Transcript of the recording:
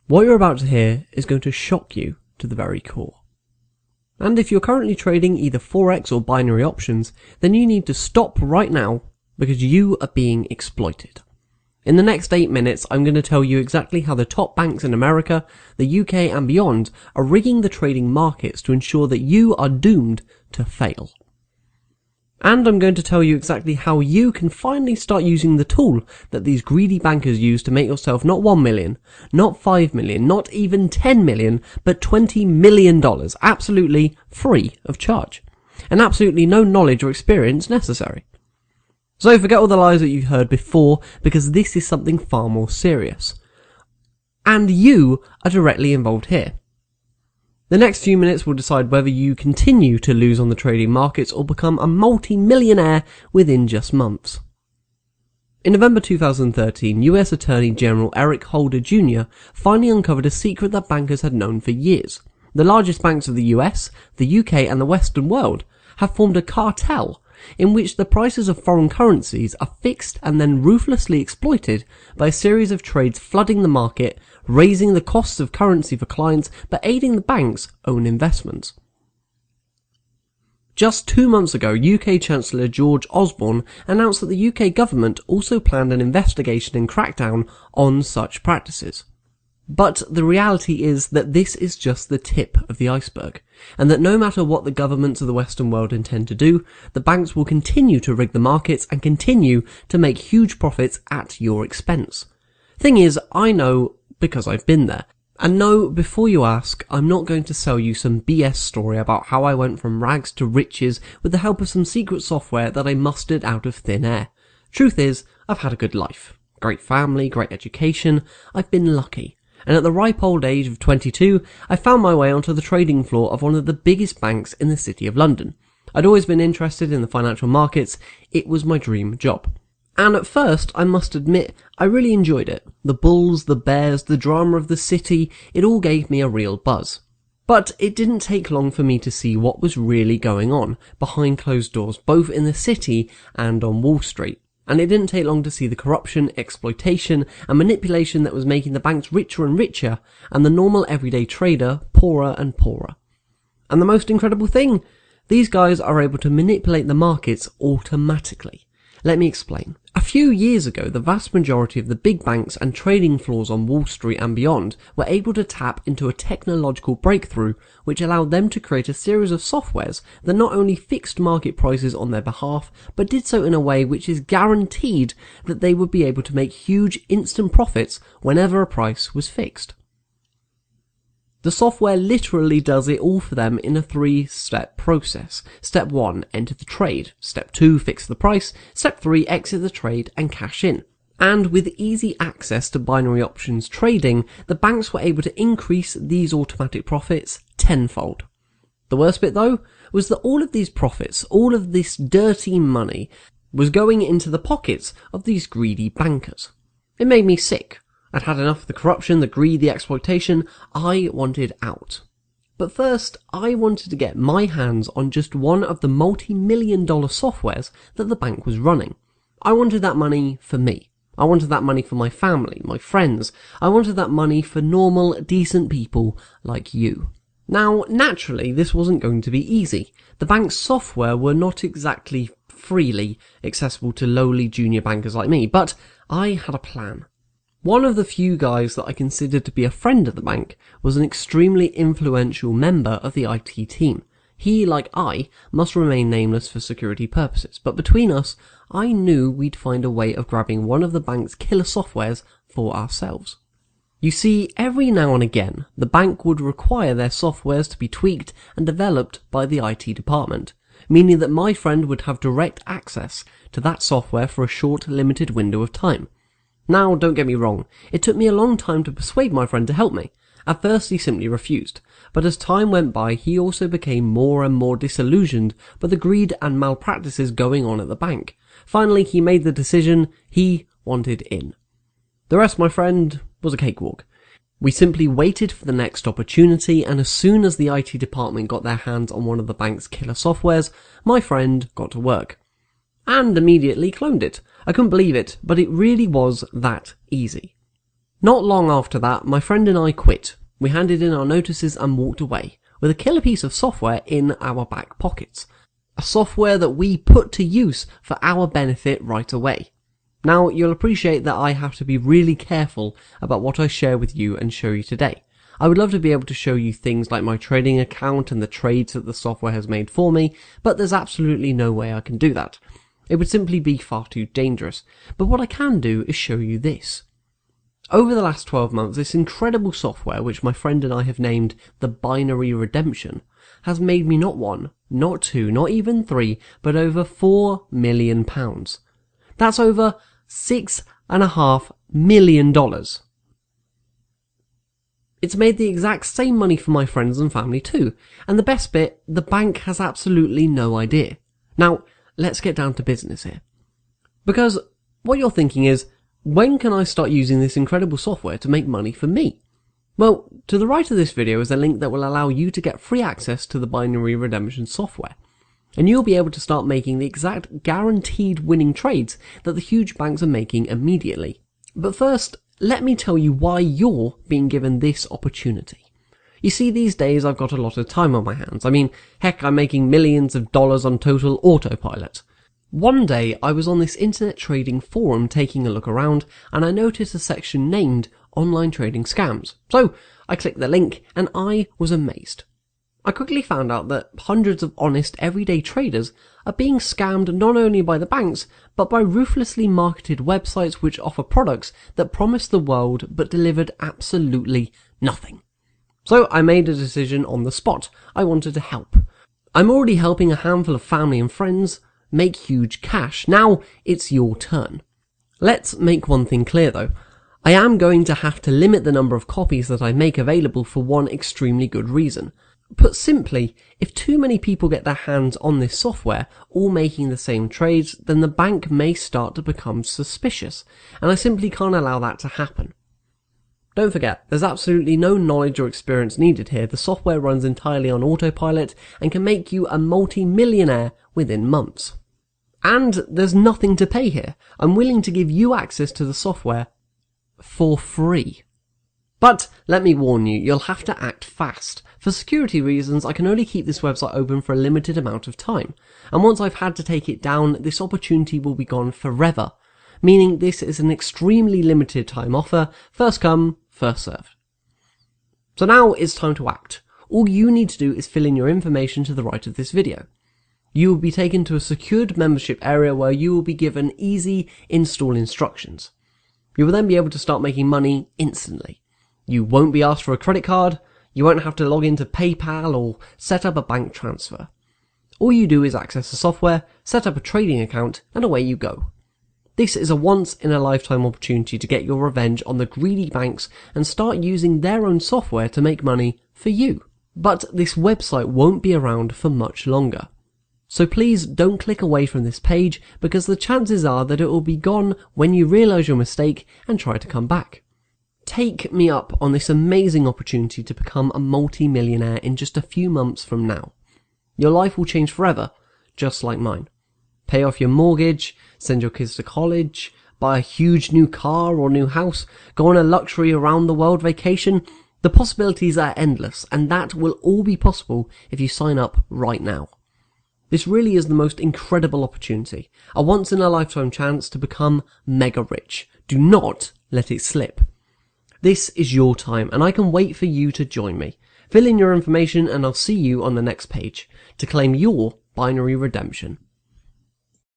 What you're about to hear is going to shock you to the very core. And if you're currently trading either Forex or binary options, then you need to stop right now because you are being exploited. In the next 8 minutes, I'm going to tell you exactly how the top banks in America, the UK and beyond are rigging the trading markets to ensure that you are doomed to fail. And I'm going to tell you exactly how you can finally start using the tool that these greedy bankers use to make yourself not 1 million, not 5 million, not even 10 million, but $20 million, absolutely free of charge, and absolutely no knowledge or experience necessary. So forget all the lies that you've heard before, because this is something far more serious. And you are directly involved here. The next few minutes will decide whether you continue to lose on the trading markets or become a multi-millionaire within just months. In November 2013, US Attorney General Eric Holder Jr. finally uncovered a secret that bankers had known for years. The largest banks of the US, the UK and the Western world have formed a cartel in which the prices of foreign currencies are fixed and then ruthlessly exploited by a series of trades flooding the market, raising the costs of currency for clients, but aiding the bank's own investments. Just 2 months ago, UK Chancellor George Osborne announced that the UK government also planned an investigation and crackdown on such practices. But the reality is that this is just the tip of the iceberg, and that no matter what the governments of the Western world intend to do, the banks will continue to rig the markets and continue to make huge profits at your expense. Thing is, I know because I've been there. And no, before you ask, I'm not going to sell you some BS story about how I went from rags to riches with the help of some secret software that I mustered out of thin air. Truth is, I've had a good life. Great family, great education. I've been lucky. And at the ripe old age of 22, I found my way onto the trading floor of one of the biggest banks in the City of London. I'd always been interested in the financial markets. It was my dream job. And at first, I must admit, I really enjoyed it. The bulls, the bears, the drama of the city, it all gave me a real buzz. But it didn't take long for me to see what was really going on behind closed doors, both in the city and on Wall Street. And it didn't take long to see the corruption, exploitation, and manipulation that was making the banks richer and richer, and the normal everyday trader poorer and poorer. And the most incredible thing, these guys are able to manipulate the markets automatically. Let me explain. A few years ago, the vast majority of the big banks and trading floors on Wall Street and beyond were able to tap into a technological breakthrough which allowed them to create a series of softwares that not only fixed market prices on their behalf, but did so in a way which is guaranteed that they would be able to make huge instant profits whenever a price was fixed. The software literally does it all for them in a 3-step process. Step 1, enter the trade. Step 2, fix the price. Step 3, exit the trade and cash in. And with easy access to binary options trading, the banks were able to increase these automatic profits tenfold. The worst bit though, was that all of these profits, all of this dirty money, was going into the pockets of these greedy bankers. It made me sick. I'd had enough of the corruption, the greed, the exploitation. I wanted out. But first, I wanted to get my hands on just one of the multi-million-dollar softwares that the bank was running. I wanted that money for me. I wanted that money for my family, my friends. I wanted that money for normal, decent people like you. Now, naturally, this wasn't going to be easy. The bank's software were not exactly freely accessible to lowly junior bankers like me, but I had a plan. One of the few guys that I considered to be a friend of the bank was an extremely influential member of the IT team. He, like I, must remain nameless for security purposes, but between us, I knew we'd find a way of grabbing one of the bank's killer softwares for ourselves. You see, every now and again, the bank would require their softwares to be tweaked and developed by the IT department, meaning that my friend would have direct access to that software for a short, limited window of time. Now, don't get me wrong, it took me a long time to persuade my friend to help me. At first he simply refused, but as time went by he also became more and more disillusioned by the greed and malpractices going on at the bank. Finally he made the decision he wanted in. The rest, my friend, was a cakewalk. We simply waited for the next opportunity, and as soon as the IT department got their hands on one of the bank's killer softwares, my friend got to work. And immediately cloned it. I couldn't believe it, but it really was that easy. Not long after that, my friend and I quit. We handed in our notices and walked away, with a killer piece of software in our back pockets. A software that we put to use for our benefit right away. Now, you'll appreciate that I have to be really careful about what I share with you and show you today. I would love to be able to show you things like my trading account and the trades that the software has made for me, but there's absolutely no way I can do that. It would simply be far too dangerous. But what I can do is show you this. Over the last 12 months, this incredible software, which my friend and I have named the Binary Redemption, has made me not one, not two, not even three, but over £4 million. That's over $6.5 million. It's made the exact same money for my friends and family too, and the best bit, the bank has absolutely no idea. Now, let's get down to business here. Because what you're thinking is, when can I start using this incredible software to make money for me? Well, to the right of this video is a link that will allow you to get free access to the Binary Redemption software. And you'll be able to start making the exact guaranteed winning trades that the huge banks are making immediately. But first, let me tell you why you're being given this opportunity. You see, these days I've got a lot of time on my hands. I mean, heck, I'm making millions of dollars on total autopilot. One day I was on this internet trading forum taking a look around, and I noticed a section named Online Trading Scams. So I clicked the link and I was amazed. I quickly found out that hundreds of honest everyday traders are being scammed not only by the banks, but by ruthlessly marketed websites which offer products that promise the world but delivered absolutely nothing. So I made a decision on the spot. I wanted to help. I'm already helping a handful of family and friends make huge cash. Now it's your turn. Let's make one thing clear though. I am going to have to limit the number of copies that I make available for one extremely good reason. Put simply, if too many people get their hands on this software, all making the same trades, then the bank may start to become suspicious, and I simply can't allow that to happen. Don't forget, there's absolutely no knowledge or experience needed here. The software runs entirely on autopilot and can make you a multi-millionaire within months. And there's nothing to pay here. I'm willing to give you access to the software for free. But let me warn you, you'll have to act fast. For security reasons, I can only keep this website open for a limited amount of time, and once I've had to take it down, this opportunity will be gone forever, meaning this is an extremely limited time offer, first come, first served. So now it's time to act. All you need to do is fill in your information to the right of this video. You will be taken to a secured membership area where you will be given easy install instructions. You will then be able to start making money instantly. You won't be asked for a credit card, you won't have to log into PayPal or set up a bank transfer. All you do is access the software, set up a trading account, and away you go. This is a once-in-a-lifetime opportunity to get your revenge on the greedy banks and start using their own software to make money for you. But this website won't be around for much longer. So please don't click away from this page, because the chances are that it will be gone when you realise your mistake and try to come back. Take me up on this amazing opportunity to become a multi-millionaire in just a few months from now. Your life will change forever, just like mine. Pay off your mortgage, send your kids to college, buy a huge new car or new house, go on a luxury around the world vacation. The possibilities are endless, and that will all be possible if you sign up right now. This really is the most incredible opportunity, a once-in-a-lifetime chance to become mega rich. Do not let it slip. This is your time, and I can wait for you to join me. Fill in your information and I'll see you on the next page to claim your Binary Redemption.